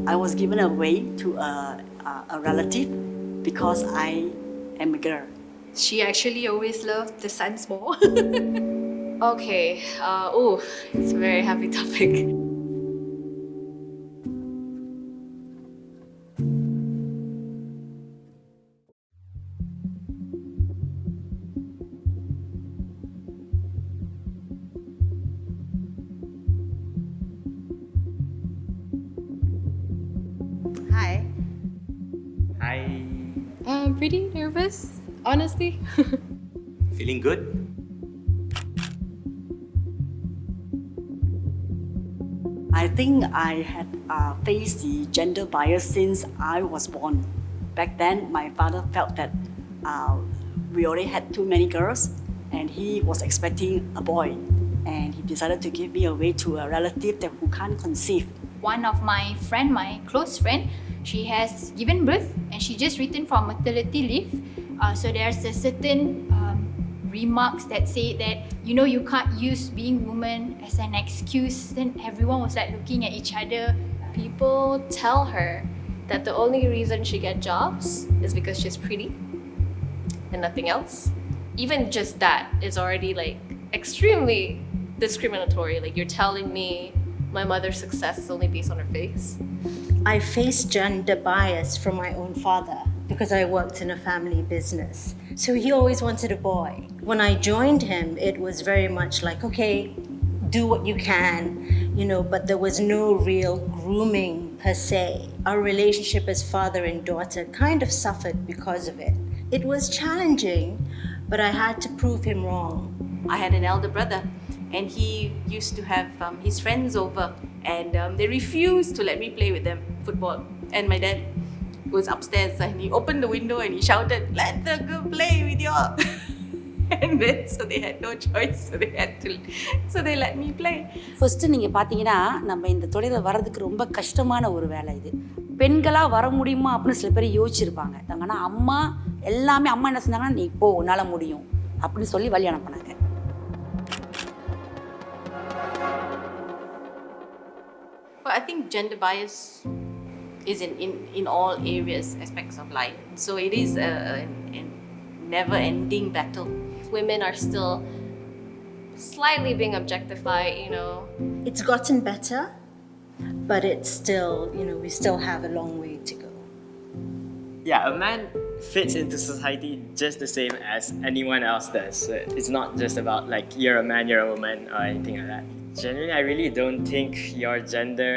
I was given away to a relative because I am a girl. She actually always loved the sons more. Okay, it's a very heavy topic. Hi. Hi. I'm pretty nervous, honestly. Feeling good? I think I had faced the gender bias since I was born. Back then, my father felt that we already had too many girls and he was expecting a boy. And he decided to give me away to a relative who can't conceive. One of my friend, my close friend, she has given birth and she just returned from maternity leave. So there's a certain remarks that say that you can't use being woman as an excuse. Then everyone was like looking at each other. People tell her that the only reason she gets jobs is because she's pretty and nothing else. Even just that is already like extremely discriminatory. Like you're telling me my mother's success is only based on her face. I faced gender bias from my own father because I worked in a family business. So he always wanted a boy. When I joined him, it was very much like, okay, do what you can, but there was no real grooming per se. Our relationship as father and daughter kind of suffered because of it. It was challenging, but I had to prove him wrong. I had an elder brother and he used to have his friends over and they refused to let me play with them football. And my dad was upstairs and he opened the window and he shouted, "Let the girl play with you." And then so they had no choice, so they let me play. First நீங்கள் பார்த்தீங்கன்னா நம்ம இந்த தொழிலில் வர்றதுக்கு ரொம்ப கஷ்டமான ஒரு வேலை இது. பெண்களாக வர முடியுமா அப்படின்னு சில பேர் யோசிச்சிருப்பாங்க. ஆனால் அம்மா என்ன சொன்னாங்கன்னா, நீ போ உன்னால் முடியும் அப்படின்னு சொல்லி வழி அனுப்புனாங்க. But I think gender bias is in all areas, aspects of life. So it is a never-ending battle. Women are still slightly being objectified, It's gotten better, but it's still, we still have a long way to go. Yeah, a man fits into society just the same as anyone else does. So it's not just about like you're a man, you're a woman, or anything like that. Generally, I really don't think your gender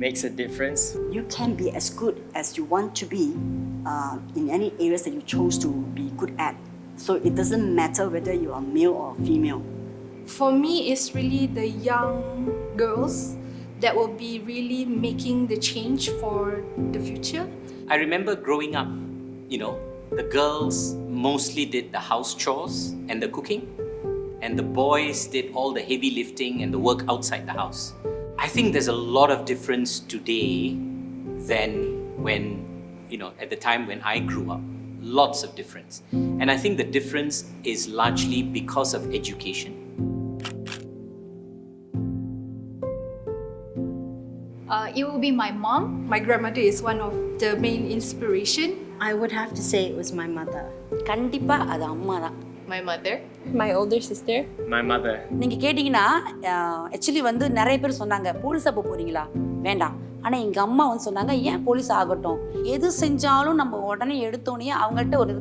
makes a difference. You can be as good as you want to be in any areas that you chose to be good at. So it doesn't matter whether you are male or female. For me, it's really the young girls that will be really making the change for the future. I remember growing up, the girls mostly did the house chores and the cooking, and the boys did all the heavy lifting and the work outside the house. I think there's a lot of difference today than when, at the time when I grew up. Lots of difference. And I think the difference is largely because of education. It will be my mom. My grandmother is one of the main inspiration. I would have to say it was my mother. கண்டிப்பாக அது அம்மா தான். My mother, my older sister. My mother. நீங்கள் கேட்டிங்கன்னா actually நிறைய பேர் சொன்னாங்க, போலீஸாக போகிறீங்களா? வேண்டாம். ஆனால் எங்கள் அம்மா சொன்னாங்க, ஏன் போலீஸ் ஆகட்டும், எது செஞ்சாலும் நம்ம உடனே எடுத்தோன்னே அவங்கள்ட்ட ஒரு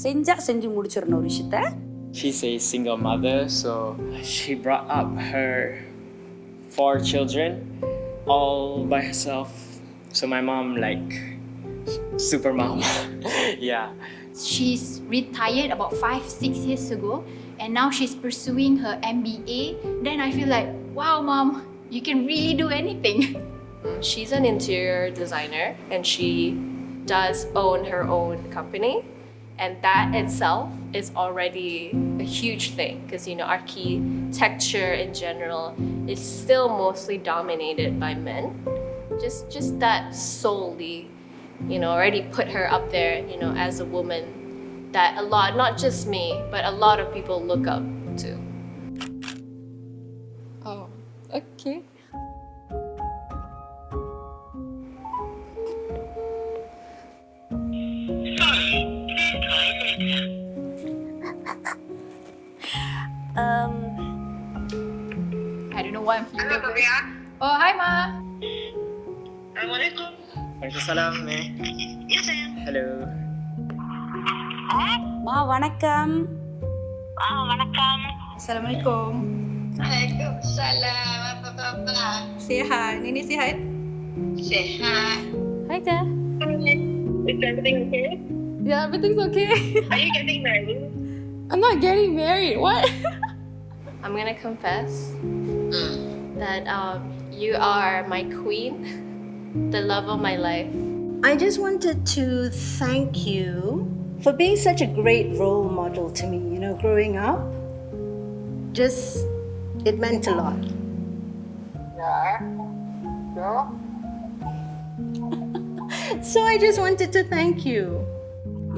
செஞ்சு முடிச்சிடணும் ஒரு விஷயத்த. She's a single mother, so she brought up her 4 children all by herself. So my mom, super mom. Yeah. She's retired about 5-6 years ago and now she's pursuing her MBA. Then I feel like, wow, mom, you can really do anything. She's an interior designer and she does own her own company. And that itself is already a huge thing because, architecture in general is still mostly dominated by men. Just that solely, already put her up there, as a woman that a lot, not just me, but a lot of people look up to. Oh, okay. I don't know why I'm feeling nervous. Oh, hi Ma. Assalamualaikum. Waalaikumsalam, Meh. Ya sayang. Hello. Ma, vanakkam. Waalaikumsalam. Assalamualaikum. Waalaikumsalam. Apa-apa? Sihat. Nenek sihat? Sehat. Hi there. Is everything okay? Yeah, everything's okay. Are you getting married? I'm not getting married. What? I'm gonna confess that you are my queen, the love of my life. I just wanted to thank you for being such a great role model to me, growing up. Just, it meant a lot. Yeah. So? So I just wanted to thank you.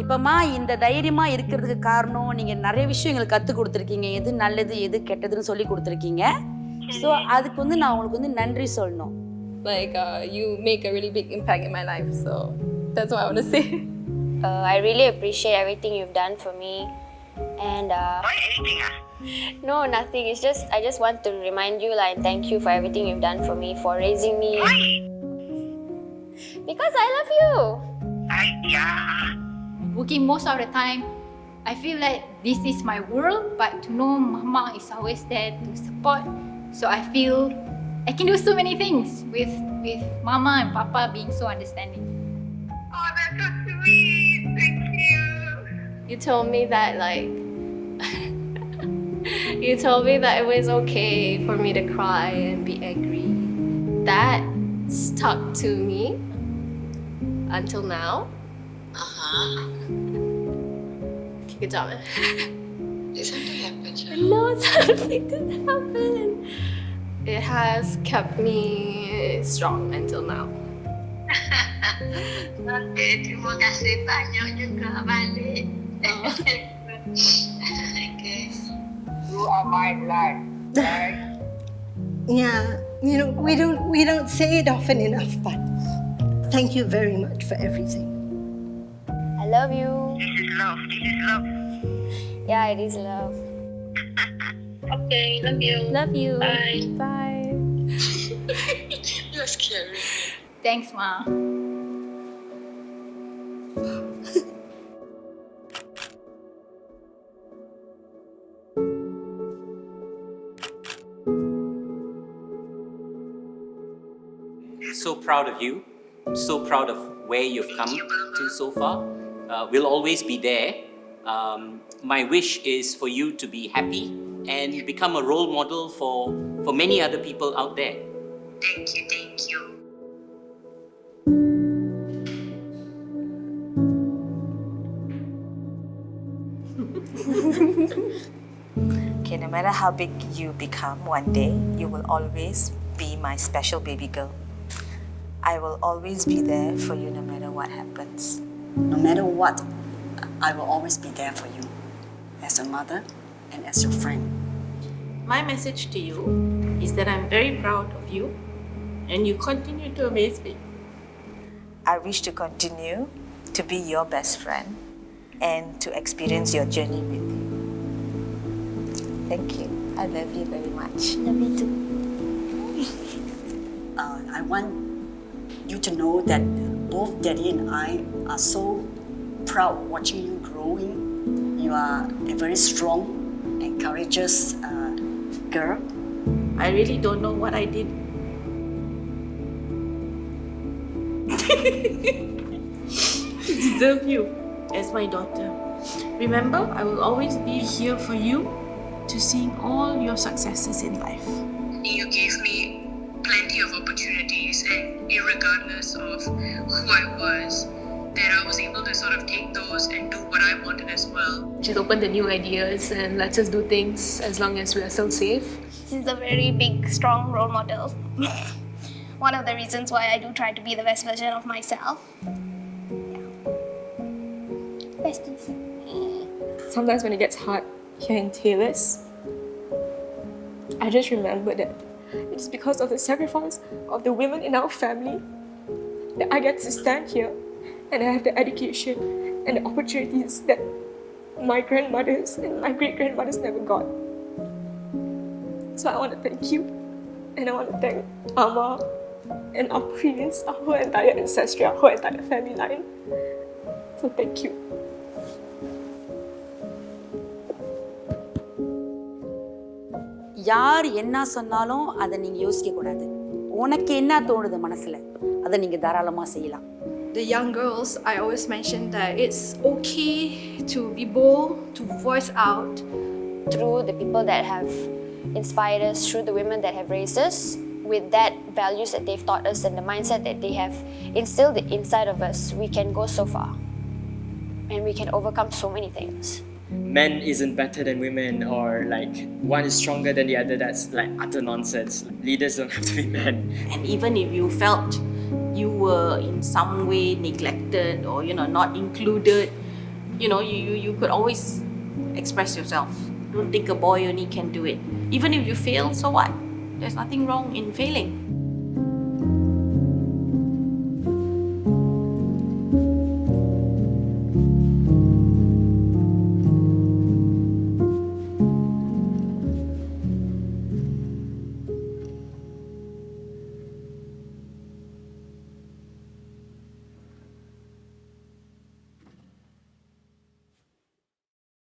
இப்போம்மா இந்த தைரியமா இருக்கிறதுக்கு காரணம் நீங்க நிறைய விஷயம் எங்களுக்கு கற்றுக் கொடுத்துருக்கீங்க. எது நல்லது எது கெட்டதுன்னு சொல்லி கொடுத்துருக்கீங்க. ஸோ அதுக்கு நான் உங்களுக்கு நன்றி சொல்லணும். Like you make a really big impact in my life, so that's what I want to say. I really appreciate everything you've done for me, and Why anything? no, nothing. It's just I just want to remind you, like, thank you for everything you've done for me, for raising me. Why? Because I love you. Yeah. Working most of the time, I feel like this is my world, but to know Mama is always there to support. So I feel I can do so many things with Mama and Papa being so understanding. Oh, that's so sweet. Thank you. You told me that you told me that it was okay for me to cry and be angry. That stuck to me until now. Good job. Did something happen? No, something didn't happen. It has kept me strong until now. Okay, terima kasih banyak juga balik. Okay. You are my life. Right? Yeah, we don't say it often enough, but thank you very much for everything. I love you. This is love. This is love. Yeah, it is love. Okay, love you. Love you. Bye. Bye. You're scary. Thanks, Ma. So proud of you. So proud of where you've come to so far. We'll always be there. My wish is for you to be happy and become a role model for many other people out there. Thank you, thank you. Okay, no matter how big you become one day, you will always be my special baby girl. I will always be there for you no matter what happens. No matter what, I will always be there for you as a mother and as your friend. My message to you is that I'm very proud of you and you continue to amaze me. I wish to continue to be your best friend and to experience your journey with you. Thank you. I love you very much. Love you too. I want you to know that both Daddy and I are so proud watching you growing. You are a very strong and courageous girl. I really don't know what I did to deserve you as my daughter. Remember, I will always be here for you to see all your successes in life. You gave me plenty of opportunities, and irregardless of who I was, that I was able to sort of take those and do what I wanted as well. She's open to new ideas and lets us do things as long as we are still safe. She's a very big, strong role model. One of the reasons why I do try to be the best version of myself. Yeah. Besties. Sometimes when it gets hard here in Taylor's, I just remember that it's because of the sacrifice of the women in our family that I get to stand here and I have the education and the opportunities that my grandmothers and my great-grandmothers never got. So I want to thank you, and I want to thank Amma and our priests, our whole entire ancestry, our whole entire family line. So thank you. யார் என்ன சொன்னாலும் அதை நீங்கள் யோசிக்கக்கூடாது. உனக்கு என்ன தோணுது மனசில் அதை நீங்கள் தாராளமாக செய்யலாம். The young girls, I always mention that it's okay to be bold, to voice out. Through the people that have inspired us, through the women that have raised us, with that values that they've taught us and the mindset that they have instilled inside of us, we can go so far. And we can overcome so many things. Men isn't better than women, or like one is stronger than the other. That's like utter nonsense. Leaders don't have to be men. And even if you felt you were in some way neglected or not included, you could always express yourself. Don't think a boy only can do it. Even if you fail, so what? There's nothing wrong in failing.